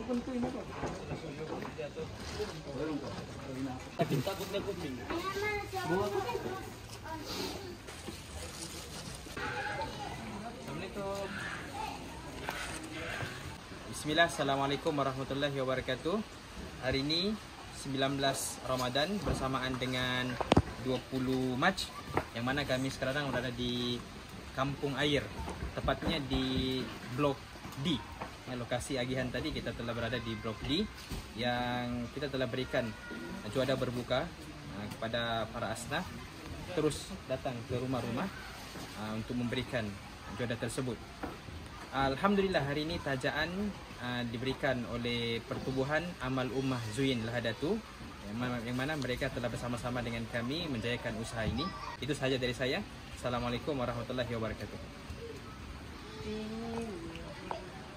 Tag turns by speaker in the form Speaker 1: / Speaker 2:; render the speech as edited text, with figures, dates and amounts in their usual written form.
Speaker 1: Takut na kucing. Assalamualaikum. Bismillah, Assalamualaikum warahmatullahi wabarakatuh. Hari ini 19 Ramadan bersamaan dengan 20 Mac, yang mana kami sekarang berada di Kampung Air, tepatnya di Blok D. Lokasi agihan tadi kita telah berada di Blok D, yang kita telah berikan juada berbuka kepada para asnaf. Terus datang ke rumah-rumah untuk memberikan juada tersebut. Alhamdulillah, hari ini tajaan diberikan oleh Pertubuhan Amal Ummah Zuin Lahadatu, yang mana mereka telah bersama-sama dengan kami menjayakan usaha ini. Itu sahaja dari saya. Assalamualaikum warahmatullahi wabarakatuh.